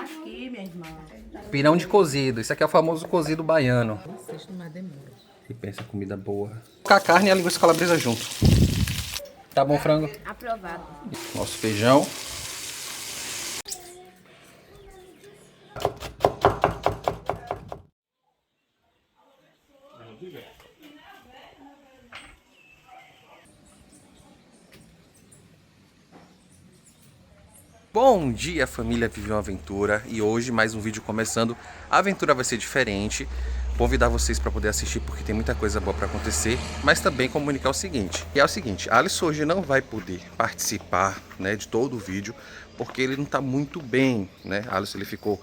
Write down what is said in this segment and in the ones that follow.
Aqui, minha irmã. Pirão de cozido. Isso aqui é o famoso cozido baiano. E pensa comida boa. Com a carne e a linguiça calabresa junto. Tá bom, frango? Aprovado. Nosso feijão. Bom dia, família Vive uma Aventura, e hoje mais um vídeo começando. A aventura vai ser diferente, convidar vocês para poder assistir porque tem muita coisa boa para acontecer, mas também comunicar o seguinte, a Alisson hoje não vai poder participar, né, de todo o vídeo, porque ele não está muito bem, né? A Alisson, ele ficou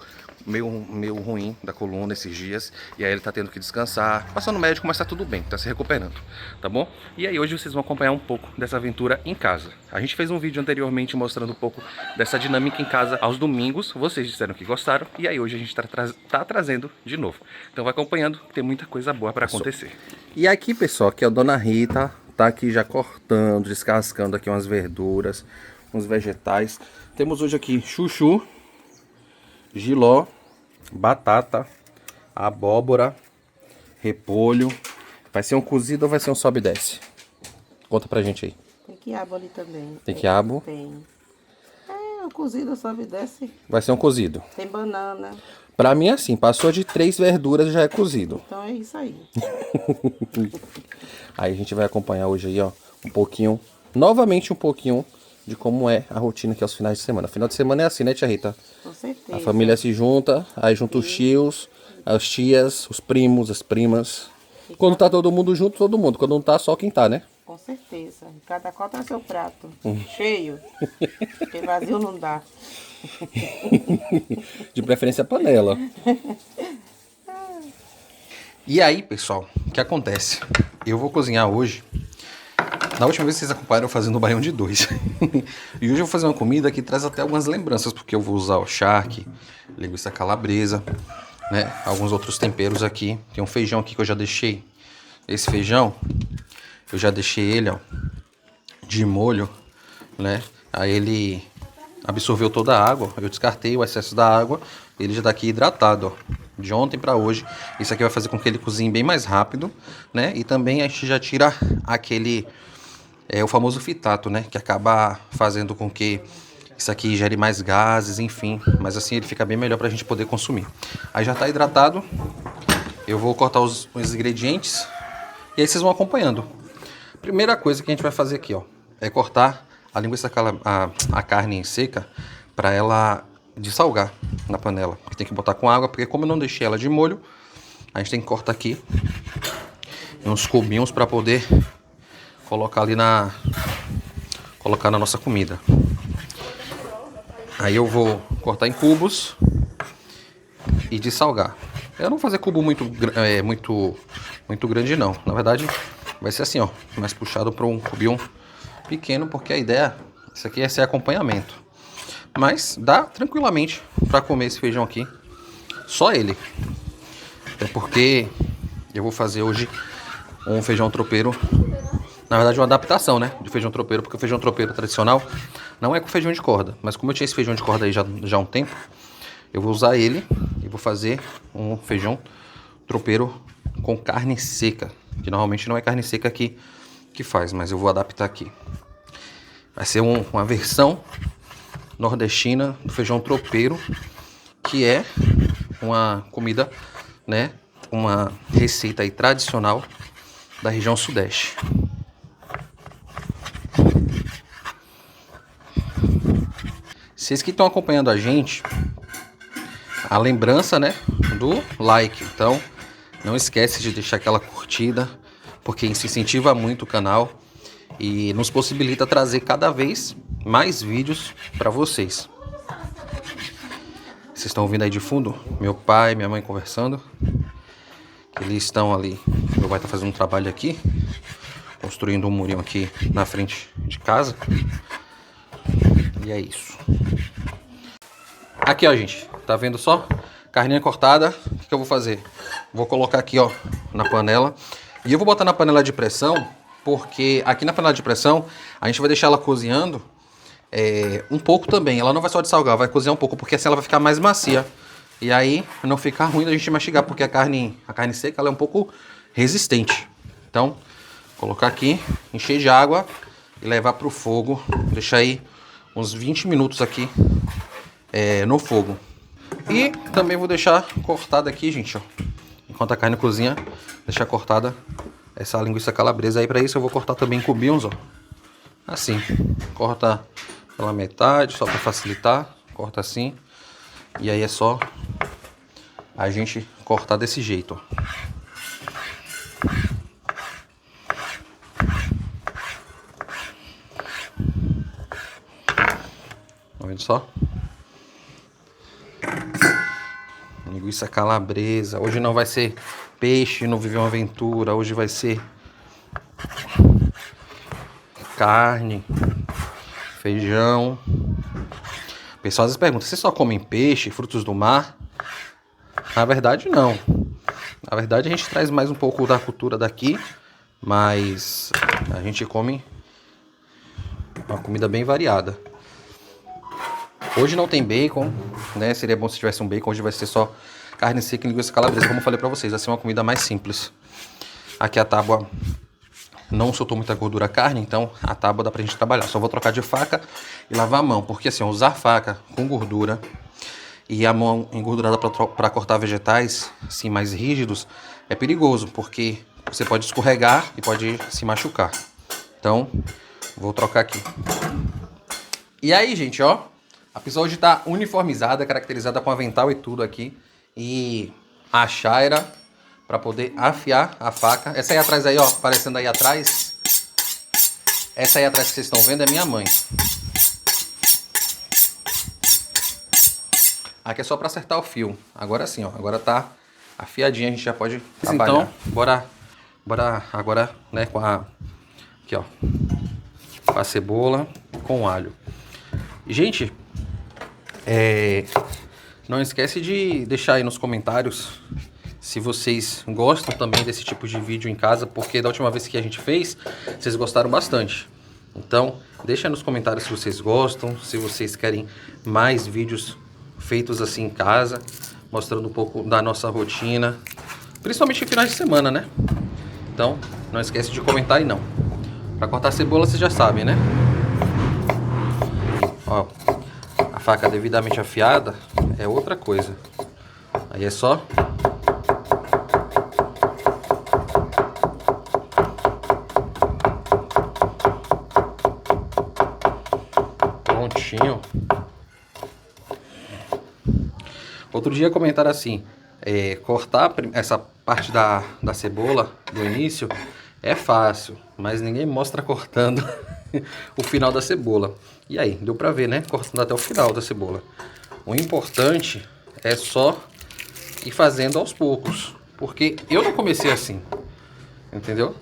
meio ruim da coluna esses dias, e aí ele tá tendo que descansar, passou no médico, mas tá tudo bem, tá se recuperando, tá bom? E aí hoje vocês vão acompanhar um pouco dessa aventura em casa. A gente fez um vídeo anteriormente mostrando um pouco dessa dinâmica em casa aos domingos, vocês disseram que gostaram, e aí hoje a gente tá trazendo de novo. Então vai acompanhando, que tem muita coisa boa para acontecer. E aqui, pessoal, aqui é a Dona Rita, tá aqui já cortando, descascando aqui umas verduras, uns vegetais. Temos hoje aqui chuchu, jiló, batata, abóbora, repolho. Vai ser um cozido ou vai ser um sobe e desce? Conta pra gente aí. Tem quiabo ali também. Tem quiabo? Tem. É, o cozido sobe e desce. Vai ser um cozido. Tem banana. Pra mim é assim, passou de 3 verduras já é cozido. Então é isso aí. Aí a gente vai acompanhar hoje aí, ó, um pouquinho, novamente um pouquinho de como é a rotina aqui aos finais de semana. Final de semana é assim, né, tia Rita? Com certeza. A família se junta, aí junta os tios, as tias, os primos, as primas. Quando tá todo mundo junto, todo mundo. Quando não tá, só quem tá, né? Com certeza. Cada qual tem seu prato. Cheio. Porque vazio não dá. De preferência panela. E aí, pessoal, o que acontece? Eu vou cozinhar hoje. Na última vez vocês acompanharam eu fazendo o baião de 2. E hoje eu vou fazer uma comida que traz até algumas lembranças, porque eu vou usar o charque, linguiça calabresa, né? Alguns outros temperos aqui. Tem um feijão aqui que eu já deixei. Esse feijão, eu já deixei ele, ó, de molho, né? Aí ele absorveu toda a água. Eu descartei o excesso da água. Ele já tá aqui hidratado, ó, de ontem para hoje. Isso aqui vai fazer com que ele cozinhe bem mais rápido, né? E também a gente já tira aquele... o famoso fitato, né? Que acaba fazendo com que isso aqui gere mais gases, enfim. Mas assim ele fica bem melhor pra gente poder consumir. Aí já tá hidratado. Eu vou cortar os ingredientes. E aí vocês vão acompanhando. Primeira coisa que a gente vai fazer aqui, ó, é cortar a linguiça, a carne seca, pra ela dessalgar na panela. Tem que botar com água, porque como eu não deixei ela de molho, a gente tem que cortar aqui uns cubinhos pra poder colocar ali colocar na nossa comida. Aí eu vou cortar em cubos e dessalgar. Eu não vou fazer cubo muito grande não. Na verdade vai ser assim, ó, mais puxado para um cubinho pequeno, porque a ideia, isso aqui é ser acompanhamento. Mas dá tranquilamente para comer esse feijão aqui, só ele. É porque eu vou fazer hoje um feijão tropeiro. Na verdade, uma adaptação, né, de feijão tropeiro, porque o feijão tropeiro tradicional não é com feijão de corda. Mas como eu tinha esse feijão de corda aí já há um tempo, eu vou usar ele e vou fazer um feijão tropeiro com carne seca. Que normalmente não é carne seca que faz, mas eu vou adaptar aqui. Vai ser uma versão nordestina do feijão tropeiro, que é uma comida, né, uma receita aí tradicional da região sudeste. Vocês que estão acompanhando a gente, a lembrança, né, do like. Então, não esquece de deixar aquela curtida, porque isso incentiva muito o canal e nos possibilita trazer cada vez mais vídeos para vocês. Vocês estão ouvindo aí de fundo meu pai e minha mãe conversando. Eles estão ali, meu pai está fazendo um trabalho aqui, construindo um murinho aqui na frente de casa. E é isso. Aqui, ó, gente, tá vendo só? Carninha cortada. O que eu vou fazer? Vou colocar aqui, ó, na panela. E eu vou botar na panela de pressão, porque aqui na panela de pressão a gente vai deixar ela cozinhando um pouco também. Ela não vai só dessalgar, vai cozinhar um pouco, porque assim ela vai ficar mais macia. E aí não fica ruim da gente mastigar, porque a carne seca ela é um pouco resistente. Então, colocar aqui, encher de água e levar pro fogo. Deixar aí uns 20 minutos aqui no fogo. E também vou deixar cortada aqui, gente, ó. Enquanto a carne cozinha, deixar cortada essa linguiça calabresa aí. Para isso eu vou cortar também em cubinhos, ó. Assim, corta pela metade, só para facilitar. Corta assim. E aí é só a gente cortar desse jeito, ó. Tá vendo só? Linguiça calabresa. Hoje não vai ser peixe no Viver uma Aventura. Hoje vai ser carne, feijão. O pessoal às vezes pergunta, vocês só comem peixe, frutos do mar? Na verdade não. Na verdade a gente traz mais um pouco da cultura daqui, mas a gente come uma comida bem variada. Hoje não tem bacon, né? Seria bom se tivesse um bacon. Hoje vai ser só carne seca e linguiça calabresa, como eu falei pra vocês. Vai ser uma comida mais simples. Aqui a tábua não soltou muita gordura a carne, então a tábua dá pra gente trabalhar. Só vou trocar de faca e lavar a mão, porque assim, usar faca com gordura e a mão engordurada para cortar vegetais assim mais rígidos é perigoso, porque você pode escorregar e pode se machucar. Então, vou trocar aqui. E aí, gente, ó, a pessoa hoje tá uniformizada, caracterizada com avental e tudo aqui, e a chaira para poder afiar a faca. Essa aí atrás aí, ó, aparecendo aí atrás. Essa aí atrás que vocês estão vendo é minha mãe. Aqui é só para acertar o fio. Agora sim, ó, agora tá afiadinha, a gente já pode trabalhar. Então, bora agora, né, com a aqui, ó, com a cebola, com o alho. Gente, não esquece de deixar aí nos comentários se vocês gostam também desse tipo de vídeo em casa, porque da última vez que a gente fez, vocês gostaram bastante. Então, deixa aí nos comentários se vocês gostam, se vocês querem mais vídeos feitos assim em casa, mostrando um pouco da nossa rotina, principalmente em finais de semana, né? Então, não esquece de comentar aí não. Para cortar a cebola, vocês já sabem, né? Ó, a faca devidamente afiada é outra coisa. Aí é só prontinho. Outro dia comentaram assim, cortar essa parte da cebola do início é fácil, mas ninguém mostra cortando o final da cebola. E aí, deu pra ver, né? Cortando até o final da cebola. O importante é só ir fazendo aos poucos, porque eu não comecei assim, entendeu?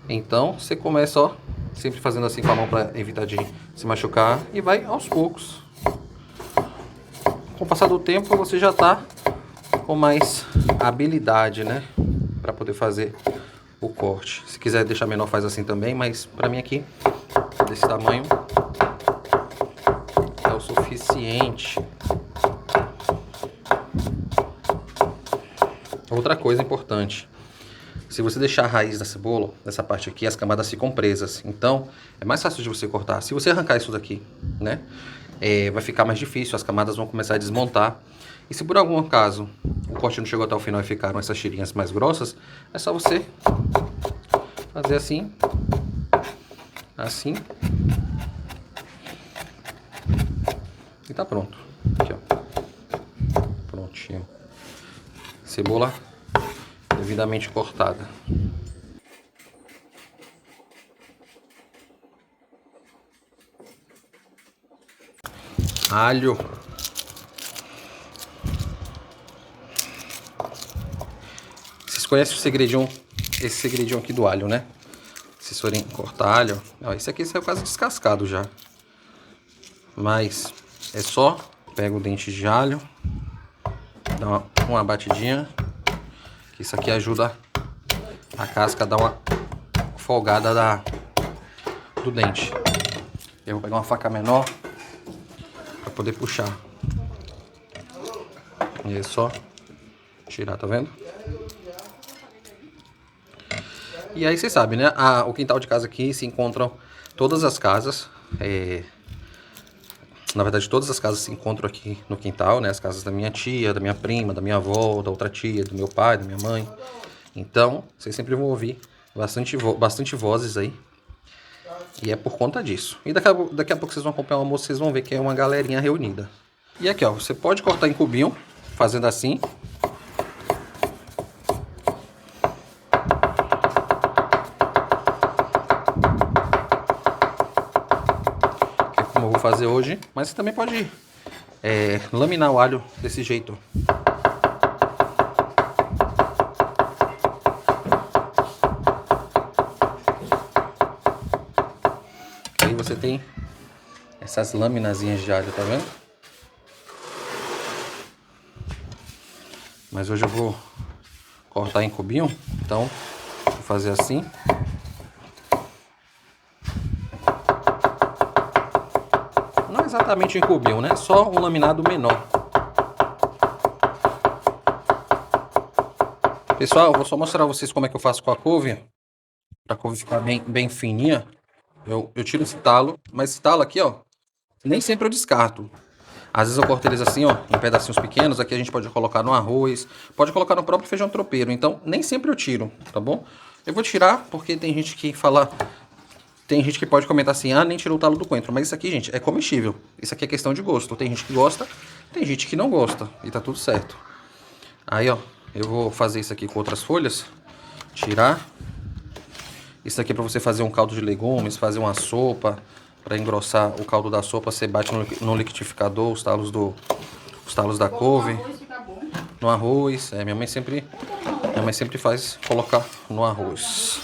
Então, você começa, ó, sempre fazendo assim com a mão para evitar de se machucar e vai aos poucos. Com o passar do tempo, você já tá com mais habilidade, né? Para poder fazer o corte. Se quiser deixar menor, faz assim também, mas para mim aqui, desse tamanho, é o suficiente. Outra coisa importante, se você deixar a raiz da cebola, nessa parte aqui, as camadas ficam presas. Então, é mais fácil de você cortar. Se você arrancar isso daqui, né, vai ficar mais difícil, as camadas vão começar a desmontar. E se por algum acaso o corte não chegou até o final e ficaram essas tirinhas mais grossas, é só você fazer assim, assim, e tá pronto. Aqui, ó, prontinho. Cebola devidamente cortada. Alho. Vocês conhecem o segredinho, esse segredinho aqui do alho, né? Se forem cortar alho, ó, esse aqui saiu quase descascado já. Mas é só pega o dente de alho, dá uma batidinha, que isso aqui ajuda a casca a dar uma folgada do dente. Eu vou pegar uma faca menor Pra poder puxar. E é só tirar, tá vendo? E aí vocês sabem, né? O quintal de casa aqui se encontram todas as casas. Na verdade, todas as casas se encontram aqui no quintal, né? As casas da minha tia, da minha prima, da minha avó, da outra tia, do meu pai, da minha mãe. Então, vocês sempre vão ouvir bastante vozes aí. E é por conta disso. E daqui a pouco vocês vão acompanhar o almoço, vocês vão ver que é uma galerinha reunida. E aqui, ó, você pode cortar em cubinho, fazendo assim. Que é como eu vou fazer hoje. Mas você também pode laminar o alho desse jeito. Aí você tem essas laminazinhas de alho, tá vendo? Mas hoje eu vou cortar em cubinho, então vou fazer assim. Não exatamente em cubinho, né? Só um laminado menor. Pessoal, eu vou só mostrar a vocês como é que eu faço com a couve. Pra couve ficar bem fininha. Eu tiro esse talo, mas esse talo aqui, ó, nem sempre eu descarto. Às vezes eu corto eles assim, ó, em pedacinhos pequenos. Aqui a gente pode colocar no arroz, pode colocar no próprio feijão tropeiro. Então, nem sempre eu tiro, tá bom? Eu vou tirar porque tem gente que fala... Tem gente que pode comentar assim, nem tirou o talo do coentro. Mas isso aqui, gente, é comestível. Isso aqui é questão de gosto. Tem gente que gosta, tem gente que não gosta. E tá tudo certo. Aí, ó, eu vou fazer isso aqui com outras folhas. Tirar. Isso aqui é pra você fazer um caldo de legumes, fazer uma sopa... Para engrossar o caldo da sopa, você bate no liquidificador os talos da couve. No arroz. Minha mãe sempre faz colocar no arroz.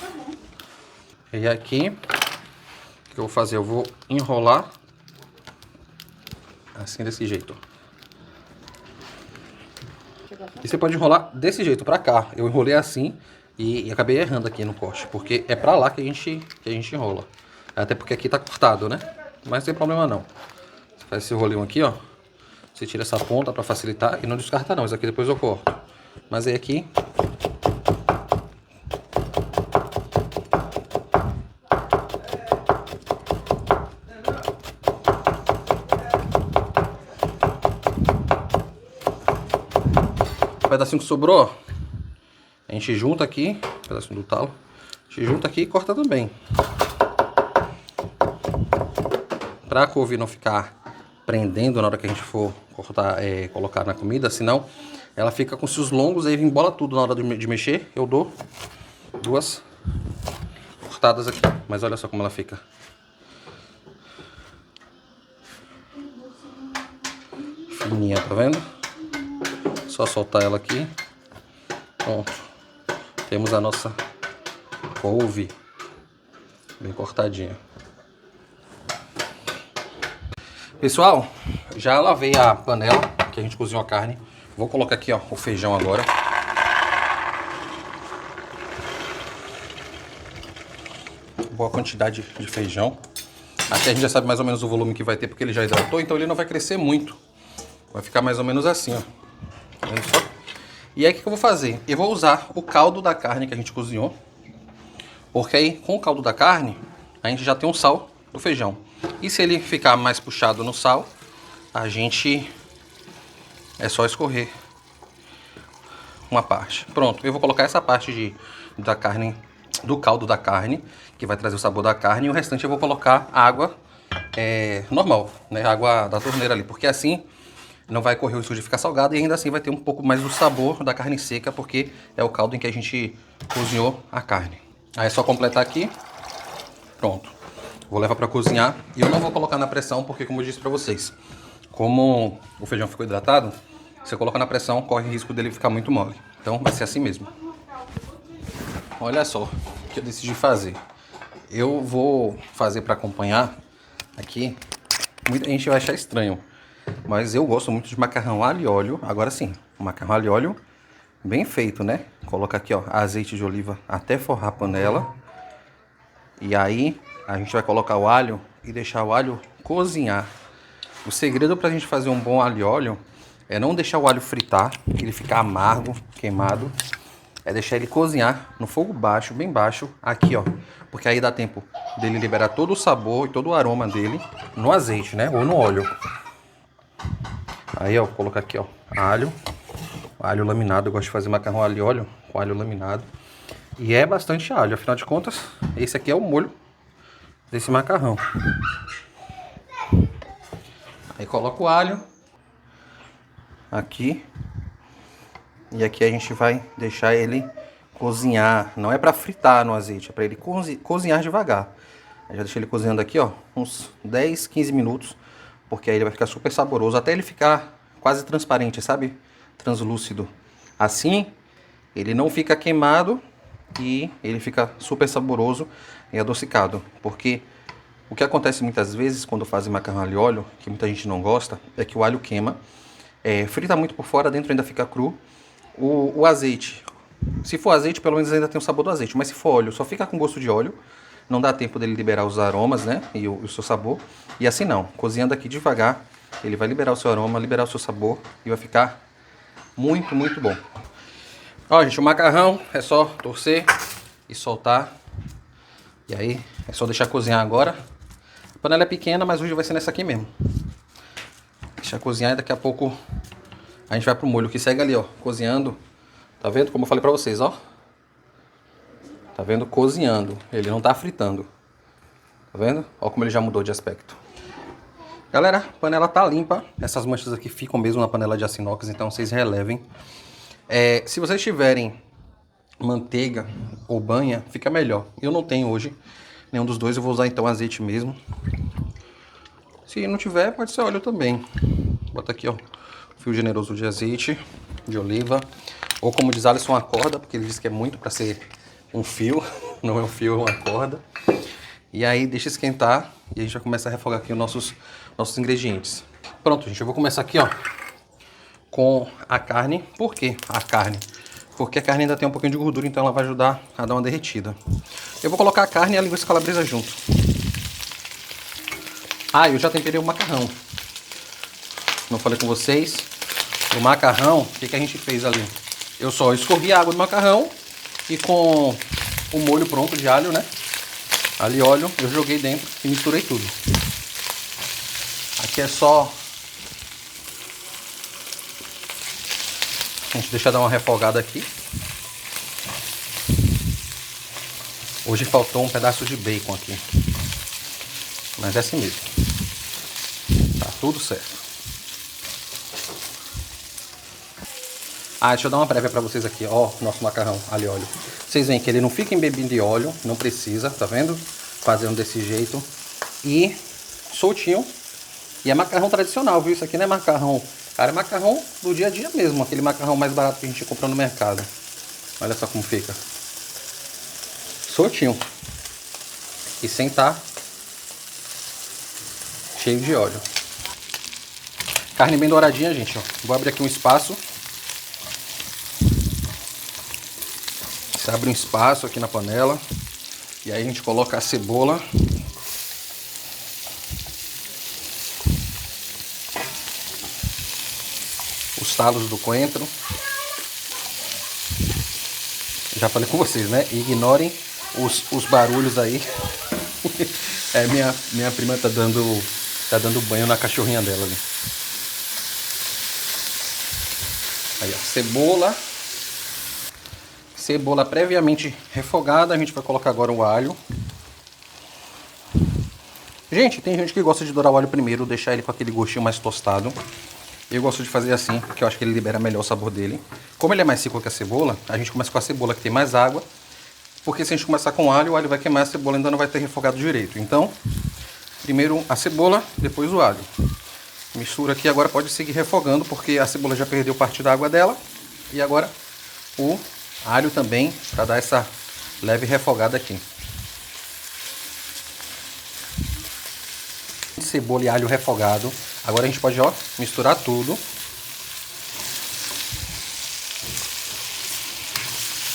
E aqui, o que eu vou fazer? Eu vou enrolar assim, desse jeito. E você pode enrolar desse jeito, pra cá. Eu enrolei assim e acabei errando aqui no corte, porque é pra lá que a gente enrola. Até porque aqui tá cortado, né? Mas não tem problema não. Você faz esse rolinho aqui, ó. Você tira essa ponta pra facilitar e não descarta não. Isso aqui depois eu corto. Mas aí aqui... O pedacinho que sobrou, ó, a gente junta aqui, o pedacinho do talo. A gente junta aqui e corta também. Pra couve não ficar prendendo na hora que a gente for cortar, colocar na comida, senão ela fica com seus longos, aí embola tudo na hora de mexer. Eu dou duas cortadas aqui, mas olha só como ela fica. Fininha, tá vendo? Só soltar ela aqui. Pronto. Temos a nossa couve bem cortadinha. Pessoal, já lavei a panela que a gente cozinhou a carne. Vou colocar aqui, ó, o feijão agora. Boa quantidade de feijão. Aqui a gente já sabe mais ou menos o volume que vai ter, porque ele já hidratou, então ele não vai crescer muito. Vai ficar mais ou menos assim, ó. Tá vendo só? E aí o que eu vou fazer? Eu vou usar o caldo da carne que a gente cozinhou. Porque aí, com o caldo da carne, a gente já tem um sal do feijão. E se ele ficar mais puxado no sal, a gente é só escorrer uma parte. Pronto, eu vou colocar essa parte da carne, do caldo da carne, que vai trazer o sabor da carne, e o restante eu vou colocar água normal, né? Água da torneira ali, porque assim não vai correr o risco de ficar salgado e ainda assim vai ter um pouco mais do sabor da carne seca, porque é o caldo em que a gente cozinhou a carne. Aí é só completar aqui. Pronto. Vou levar para cozinhar e eu não vou colocar na pressão porque, como eu disse para vocês, como o feijão ficou hidratado, você coloca na pressão, corre o risco dele ficar muito mole. Então vai ser assim mesmo. Olha só o que eu decidi fazer. Eu vou fazer para acompanhar aqui. Muita gente vai achar estranho, mas eu gosto muito de macarrão alho e óleo. Agora sim, macarrão alho e óleo bem feito, né? Coloca aqui, ó, azeite de oliva até forrar a panela. E aí a gente vai colocar o alho e deixar o alho cozinhar. O segredo pra gente fazer um bom alho e óleo é não deixar o alho fritar, ele ficar amargo, queimado. É deixar ele cozinhar no fogo baixo, bem baixo, aqui ó. Porque aí dá tempo dele liberar todo o sabor e todo o aroma dele no azeite, né? Ou no óleo. Aí ó, vou colocar aqui ó, alho laminado. Eu gosto de fazer macarrão alho e óleo com alho laminado. E é bastante alho, afinal de contas, esse aqui é o molho desse macarrão. Aí coloca o alho aqui. E aqui a gente vai deixar ele cozinhar. Não é para fritar no azeite, é para ele cozinhar devagar. Eu já deixei ele cozinhando aqui, ó, uns 10, 15 minutos. Porque aí ele vai ficar super saboroso, até ele ficar quase transparente, sabe? Translúcido. Assim, ele não fica queimado e ele fica super saboroso e adocicado. Porque o que acontece muitas vezes quando fazem macarrão alho e óleo, que muita gente não gosta, é que o alho queima. Frita muito por fora, dentro ainda fica cru. O azeite, se for azeite, pelo menos ainda tem o sabor do azeite. Mas se for óleo, só fica com gosto de óleo. Não dá tempo dele liberar os aromas, né? E o seu sabor. E assim não. Cozinhando aqui devagar, ele vai liberar o seu aroma, liberar o seu sabor. E vai ficar muito, muito bom. Ó, gente, o macarrão é só torcer e soltar. E aí, é só deixar cozinhar agora. A panela é pequena, mas hoje vai ser nessa aqui mesmo. Deixar cozinhar e daqui a pouco a gente vai pro molho que segue ali, ó. Cozinhando. Tá vendo? Como eu falei pra vocês, ó. Tá vendo? Cozinhando. Ele não tá fritando. Tá vendo? Ó como ele já mudou de aspecto. Galera, a panela tá limpa. Essas manchas aqui ficam mesmo na panela de aço inox, então vocês relevem. Se vocês tiverem manteiga ou banha, fica melhor. Eu não tenho hoje nenhum dos dois, eu vou usar então azeite mesmo. Se não tiver, pode ser óleo também. Bota aqui, ó, fio generoso de azeite de oliva. Ou como diz Alisson, uma corda, porque ele diz que é muito para ser um fio. Não é um fio, é uma corda. E aí deixa esquentar e a gente vai começar a refogar aqui os nossos ingredientes. Pronto, gente, eu vou começar aqui, ó, com a carne. Por que a carne? Porque a carne ainda tem um pouquinho de gordura, então ela vai ajudar a dar uma derretida. Eu vou colocar a carne e a linguiça calabresa junto. Ah, eu já temperei o macarrão. Não falei com vocês. O macarrão, o que a gente fez ali? Eu só escorri a água do macarrão e com o molho pronto de alho, né? Alho e óleo, eu joguei dentro e misturei tudo. Aqui é só a gente deixa dar uma refogada aqui. Hoje faltou um pedaço de bacon aqui. Mas é assim mesmo. Tá tudo certo. Ah, deixa eu dar uma prévia pra vocês aqui, ó, nosso macarrão alho e óleo. Vocês veem que ele não fica embebido de óleo, não precisa, tá vendo? Fazendo desse jeito. E soltinho. E é macarrão tradicional, viu? Isso aqui não é macarrão, cara, é macarrão do dia a dia mesmo, aquele macarrão mais barato que a gente compra no mercado. Olha só como fica. Soltinho. E sem estar cheio de óleo. Carne bem douradinha, gente, ó. Vou abrir aqui um espaço. Você abre um espaço aqui na panela. E aí a gente coloca a cebola. Os talos do coentro. Já falei com vocês, né? Ignorem os barulhos aí. Minha prima tá dando banho na cachorrinha dela ali. Aí, ó, cebola. Cebola previamente refogada. A gente vai colocar agora o alho. Gente, tem gente que gosta de dourar o alho primeiro, deixar ele com aquele gostinho mais tostado. Eu gosto de fazer assim, porque eu acho que ele libera melhor o sabor dele. Como ele é mais seco que a cebola, a gente começa com a cebola que tem mais água. Porque se a gente começar com o alho vai queimar, a cebola ainda não vai ter refogado direito. Então, primeiro a cebola, depois o alho. Mistura aqui, agora pode seguir refogando, porque a cebola já perdeu parte da água dela. E agora o alho também, para dar essa leve refogada aqui. Cebola e alho refogado. Agora a gente pode, ó, misturar tudo.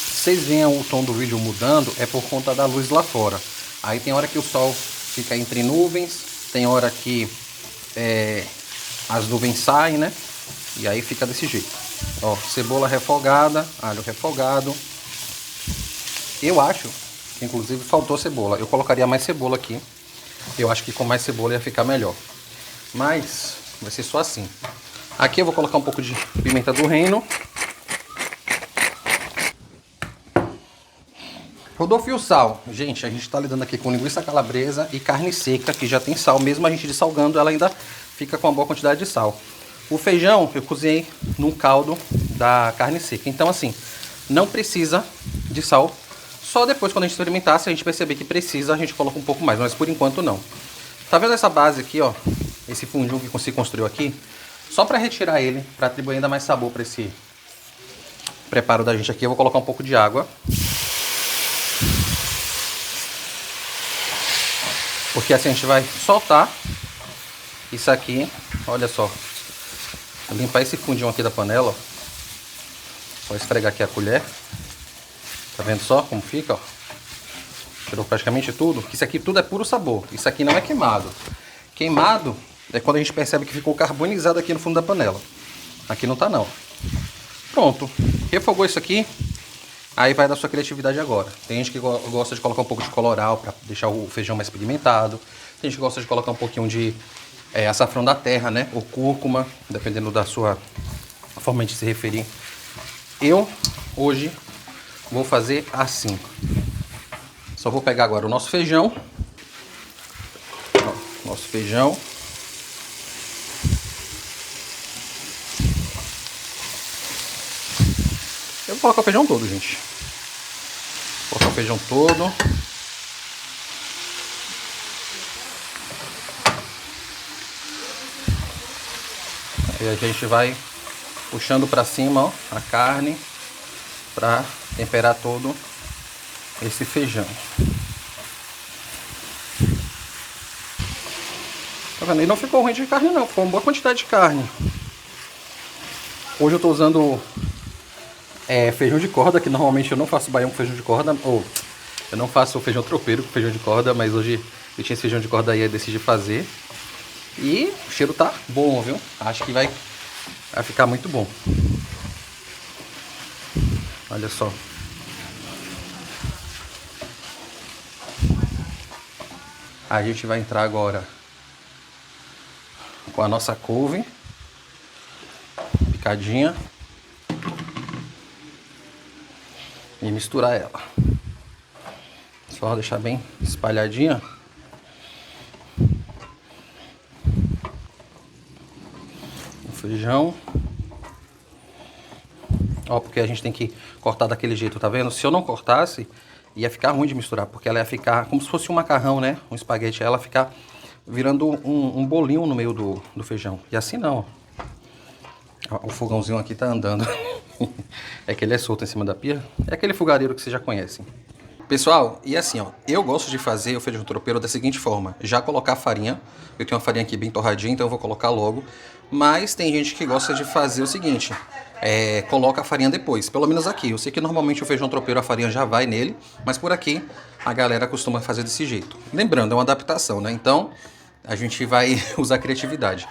Vocês veem o tom do vídeo mudando, é por conta da luz lá fora. Aí tem hora que o sol fica entre nuvens, tem hora que as nuvens saem, né? E aí fica desse jeito. Ó, cebola refogada, alho refogado. Eu acho que inclusive faltou cebola. Eu colocaria mais cebola aqui. Eu acho que com mais cebola ia ficar melhor. Mas vai ser só assim. Aqui eu vou colocar um pouco de pimenta do reino. Rodolfo, e o sal? Gente, a gente tá lidando aqui com linguiça calabresa e carne seca, que já tem sal. Mesmo a gente dessalgando, ela ainda fica com uma boa quantidade de sal. O feijão eu cozinhei num caldo da carne seca. Então assim, não precisa de sal. Só depois, quando a gente experimentar, se a gente perceber que precisa, a gente coloca um pouco mais. Mas por enquanto não. Tá vendo essa base aqui, ó? Esse fundium que se construiu aqui? Só para retirar ele, para atribuir ainda mais sabor para esse preparo da gente aqui, eu vou colocar um pouco de água. Porque assim a gente vai soltar isso aqui, olha só. Vou limpar esse fundinho aqui da panela, ó. Só esfregar aqui a colher. Tá vendo só como fica, ó? Tirou praticamente tudo. Isso aqui tudo é puro sabor. Isso aqui não é queimado. Queimado é quando a gente percebe que ficou carbonizado aqui no fundo da panela. Aqui não tá não. Pronto. Refogou isso aqui. Aí vai da sua criatividade agora. Tem gente que gosta de colocar um pouco de colorau para deixar o feijão mais pigmentado. Tem gente que gosta de colocar um pouquinho de açafrão da terra, né? Ou cúrcuma, dependendo da sua forma de se referir. Eu, hoje, vou fazer assim. Só vou pegar agora o nosso feijão. Ó, nosso feijão. Eu vou colocar o feijão todo, gente. Vou colocar o feijão todo. Aí a gente vai puxando pra cima, ó, a carne, pra temperar todo esse feijão. Tá vendo? E não ficou ruim de carne não, ficou uma boa quantidade de carne. Hoje eu tô usando feijão de corda, que normalmente eu não faço baião com feijão de corda, ou eu não faço feijão tropeiro com feijão de corda, mas hoje eu tinha esse feijão de corda aí e decidi fazer. E o cheiro tá bom, viu? Acho que vai ficar muito bom. Olha só. A gente vai entrar agora com a nossa couve picadinha e misturar ela. Só deixar bem espalhadinha. O feijão. Ó, porque a gente tem que cortar daquele jeito, tá vendo? Se eu não cortasse, ia ficar ruim de misturar, porque ela ia ficar como se fosse um macarrão, né? Um espaguete, ela ficar virando um bolinho no meio do feijão. E assim não. Ó, o fogãozinho aqui tá andando. É que ele é solto em cima da pia. É aquele fogareiro que vocês já conhecem. Pessoal, e assim, ó, eu gosto de fazer o feijão tropeiro da seguinte forma: já colocar a farinha. Eu tenho uma farinha aqui bem torradinha, então eu vou colocar logo. Mas tem gente que gosta de fazer o seguinte: coloca a farinha depois. Pelo menos aqui. Eu sei que normalmente o feijão tropeiro a farinha já vai nele, mas por aqui a galera costuma fazer desse jeito. Lembrando, é uma adaptação, né? Então a gente vai usar criatividade.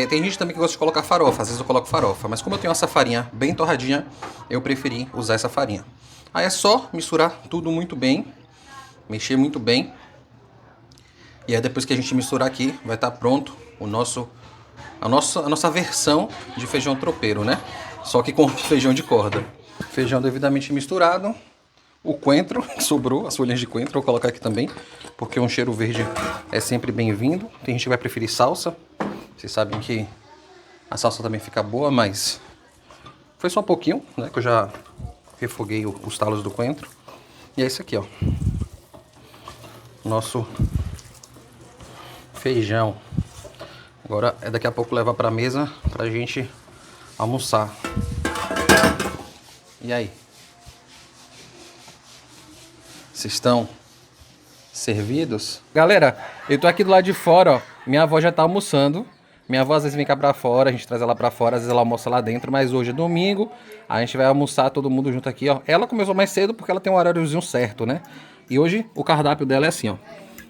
Tem gente também que gosta de colocar farofa. Às vezes eu coloco farofa, mas como eu tenho essa farinha bem torradinha, eu preferi usar essa farinha. Aí é só misturar tudo muito bem, mexer muito bem. E aí depois que a gente misturar aqui, vai estar pronto a nossa versão de feijão tropeiro, né? Só que com feijão de corda. Feijão devidamente misturado. O coentro que sobrou, as folhinhas de coentro, vou colocar aqui também, porque um cheiro verde é sempre bem-vindo. Tem gente que vai preferir salsa. Vocês sabem que a salsa também fica boa, mas foi só um pouquinho, né? Que eu já refoguei os talos do coentro. E é isso aqui, ó. Nosso feijão. Agora é daqui a pouco levar pra mesa pra gente almoçar. E aí? Vocês estão servidos? Galera, eu tô aqui do lado de fora, ó. Minha avó já tá almoçando. Minha avó às vezes vem cá pra fora, a gente traz ela pra fora, às vezes ela almoça lá dentro, mas hoje é domingo, a gente vai almoçar todo mundo junto aqui, ó. Ela começou mais cedo porque ela tem um horáriozinho certo, né? E hoje o cardápio dela é assim, ó.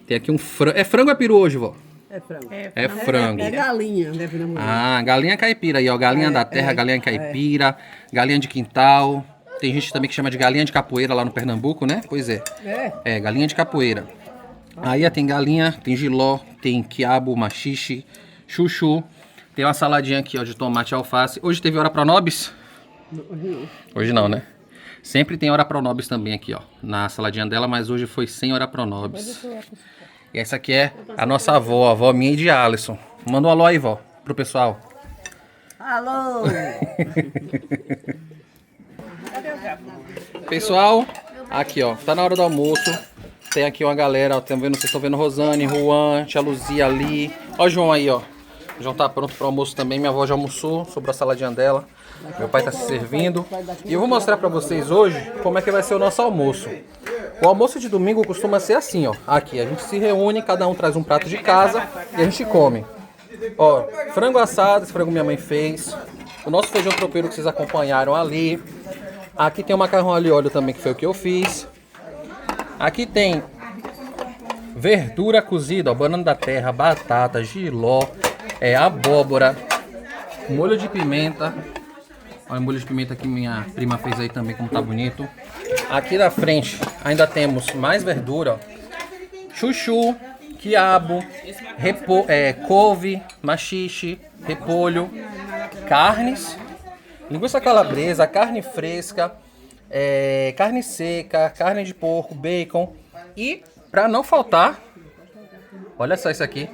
Tem aqui um frango. É frango ou é peru hoje, vó? É frango. É frango. É galinha, né, filha mulher? Ah, galinha caipira aí, ó. Galinha da terra, galinha caipira, galinha de quintal. Tem gente também que chama de galinha de capoeira lá no Pernambuco, né? Pois é. É, galinha de capoeira. Aí tem galinha, tem jiló, tem quiabo, maxixe, chuchu. Tem uma saladinha aqui, ó, de tomate e alface. Hoje teve hora pro nobis? Hoje não, né? Sempre tem hora pro nobis também aqui, ó. Na saladinha dela, mas hoje foi sem hora pro nobis. E essa aqui é a nossa avó, a avó minha e de Alisson. Manda um alô aí, vó, pro pessoal. Alô! Pessoal, aqui ó, tá na hora do almoço. Tem aqui uma galera, ó, vocês estão vendo Rosane, Juan, tia Luzia ali. Ó o João aí, ó. O João tá pronto pro almoço também, minha avó já almoçou, sobrou a saladinha dela. Meu pai tá se servindo. E eu vou mostrar pra vocês hoje como é que vai ser o nosso almoço. O almoço de domingo costuma ser assim, ó. Aqui, a gente se reúne, cada um traz um prato de casa e a gente come. Ó, frango assado, esse frango minha mãe fez. O nosso feijão tropeiro que vocês acompanharam ali. Aqui tem o macarrão alho e óleo também, que foi o que eu fiz. Aqui tem verdura cozida, ó, banana da terra, batata, jiló, abóbora, molho de pimenta. Olha o molho de pimenta que minha prima fez aí também, como tá bonito. Aqui na frente ainda temos mais verdura, ó. Chuchu, quiabo, couve, maxixe, repolho, carnes, linguiça calabresa, carne fresca, carne seca, carne de porco, bacon e, pra não faltar, olha só isso aqui,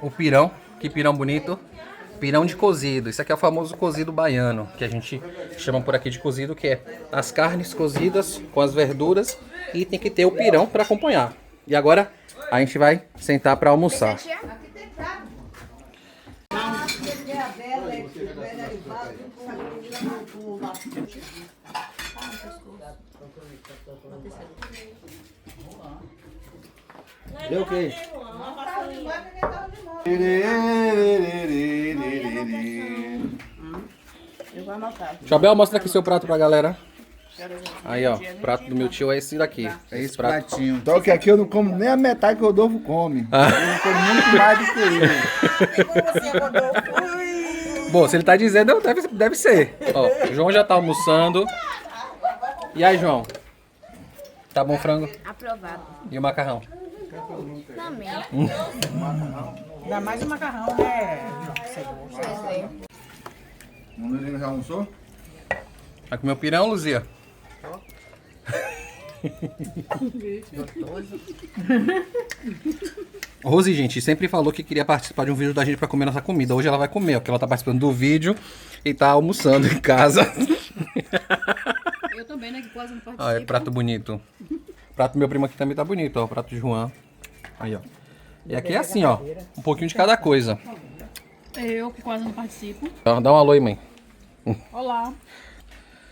o pirão, que pirão bonito, pirão de cozido. Isso aqui é o famoso cozido baiano, que a gente chama por aqui de cozido, que é as carnes cozidas com as verduras e tem que ter o pirão para acompanhar. E agora a gente vai sentar para almoçar. Deu o quê? Eu vou anotar. Chabel, mostra aqui seu prato pra galera. Aí, ó, o prato do meu tio é esse daqui. É esse pratinho. Então que aqui eu não como nem a metade que o Rodolfo come. Eu como muito mais do que ele. Bom, se ele tá dizendo, deve ser. Ó, o João já tá almoçando. E aí, João? Tá bom o frango? Aprovado. E o macarrão? Também. Dá mais um macarrão, né? O Luizinho já almoçou? Vai comer o pirão, Luzia? Rose, gente, sempre falou que queria participar de um vídeo da gente pra comer nossa comida. Hoje ela vai comer, ó, porque ela tá participando do vídeo e tá almoçando em casa. Eu também, né? Que quase não participo. Olha, prato bonito. Prato do meu primo aqui também tá bonito, ó. Prato de Juan. Aí, ó. E aqui é assim, ó. Um pouquinho de cada coisa. Eu que quase não participo. Então, dá um alô aí, mãe. Olá.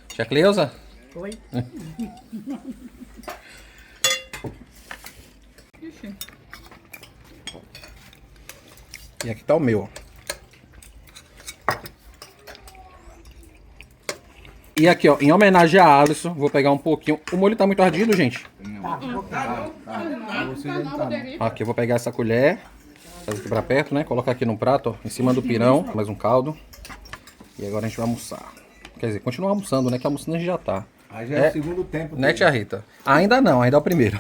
Tia Cleusa? Oi? Ixi. E aqui tá o meu, ó. E aqui, ó, em homenagem a Alisson, vou pegar um pouquinho. O molho tá muito ardido, gente? Aqui eu vou pegar essa colher, fazer aqui pra perto, né? Colocar aqui no prato, ó, em cima do pirão, mais um caldo. E agora a gente vai almoçar. Quer dizer, continuar almoçando, né? Que almoçando a gente já tá. Aí já é o segundo tempo. Né, tia Rita? Ainda não, ainda é o primeiro.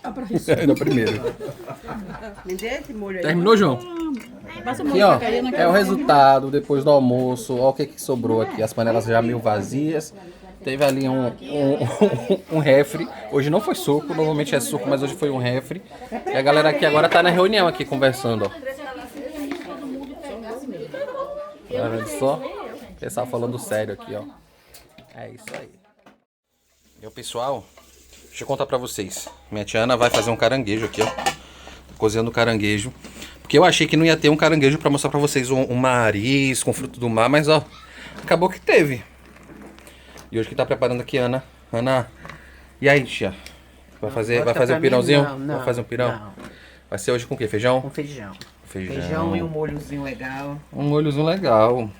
Ainda é o primeiro. Me dê esse molho aí. Terminou, João? Passa Aqui, ó, é o resultado depois do almoço. Ó o que sobrou aqui. As panelas já meio vazias. Teve ali um refri. Hoje não foi suco, normalmente é suco, mas hoje foi um refri. E a galera aqui agora tá na reunião aqui conversando, ó. Tá vendo só? O pessoal falando sério aqui, ó. É isso aí. E o pessoal, deixa eu contar pra vocês. Minha tia Ana vai fazer um caranguejo aqui, ó. Tá cozinhando caranguejo. Porque eu achei que não ia ter um caranguejo pra mostrar pra vocês um marisco, com fruto do mar, mas ó, acabou que teve. E hoje que tá preparando aqui, Ana. Ana, e aí, tia? Vai fazer um pirãozinho? Não, Vai fazer um pirão? não. Vai ser hoje com o quê? Feijão? Com feijão. Feijão. Feijão e um molhozinho legal. Um molhozinho legal.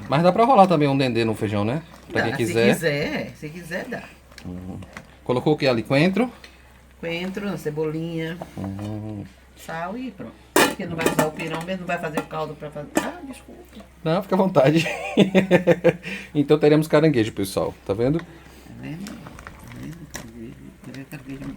Mas dá pra rolar também um dendê no feijão, né? Pra quem Dá, quiser. Se quiser, dá. Colocou o que ali? Coentro? Coentro, cebolinha, sal e pronto. que não vai usar o pirão mesmo, não vai fazer o caldo pra fazer. Ah, desculpa. Não, fica à vontade. Então teremos caranguejo, pessoal. Tá vendo? Tá vendo? Tá vendo? Caranguejo.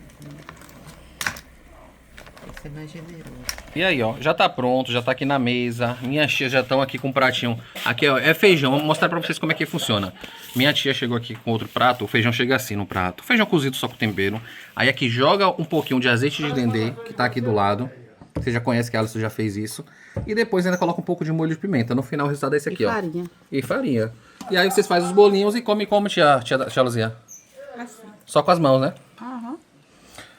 Vai ser mais generoso. E aí, ó, já tá pronto, já tá aqui na mesa. Minhas tias já estão aqui com um pratinho. Aqui, ó, é feijão. Vou mostrar pra vocês como é que funciona. Minha tia chegou aqui com outro prato. O feijão chega assim no prato. Feijão cozido só com tempero. Aí aqui joga um pouquinho de azeite de dendê, que tá aqui do lado. Você já conhece que a Alisson já fez isso. E depois ainda coloca um pouco de molho de pimenta. No final o resultado é esse aqui, ó. Farinha. E farinha. E aí vocês fazem os bolinhos e come como, tia Luzia? Assim. Só com as mãos, né? Aham.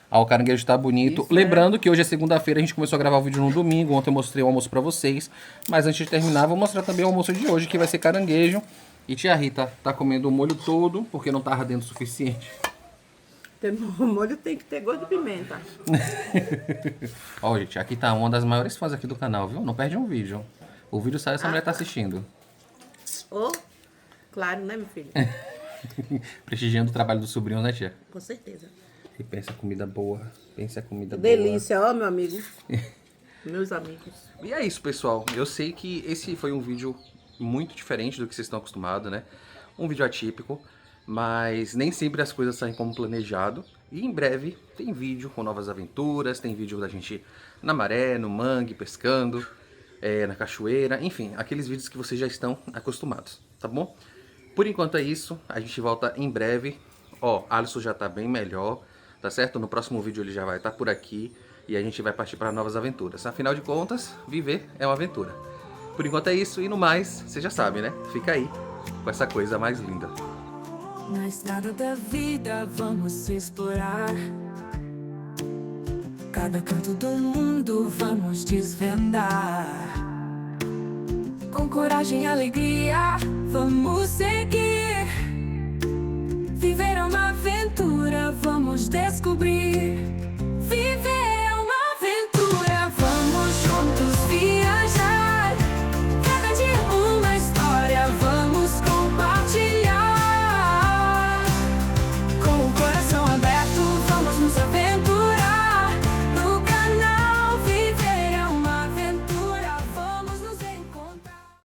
Ó, o caranguejo tá bonito. Isso, Lembrando que hoje é segunda-feira, a gente começou a gravar o vídeo no domingo. Ontem eu mostrei o almoço pra vocês. Mas antes de terminar, vou mostrar também o almoço de hoje, que vai ser caranguejo. E tia Rita tá comendo o molho todo, porque não tá ardendo o suficiente. O molho tem que ter gosto de pimenta. Ó, gente, aqui tá uma das maiores fãs aqui do canal, viu? Não perde um vídeo. O vídeo sai, essa mulher tá assistindo. Oh, claro, né, meu filho? Prestigiando o trabalho do sobrinho, né, tia? Com certeza. E pensa comida boa. Pensa comida boa. Delícia, ó, meu amigo. Meus amigos. E é isso, pessoal. Eu sei que esse foi um vídeo muito diferente do que vocês estão acostumados, né? Um vídeo atípico, mas nem sempre as coisas saem como planejado. E em breve tem vídeo com novas aventuras, tem vídeo da gente na maré, no mangue, pescando, na cachoeira, enfim, aqueles vídeos que vocês já estão acostumados, tá bom? Por enquanto é isso, a gente volta em breve. Ó, Alisson já tá bem melhor, tá certo? No próximo vídeo ele já vai estar por aqui e a gente vai partir para novas aventuras. Afinal de contas, viver é uma aventura. Por enquanto é isso e no mais, você já sabe, né? Fica aí com essa coisa mais linda. Na estrada da vida vamos explorar cada canto do mundo, vamos desvendar. Com coragem e alegria vamos seguir. Viver é uma aventura, vamos descobrir.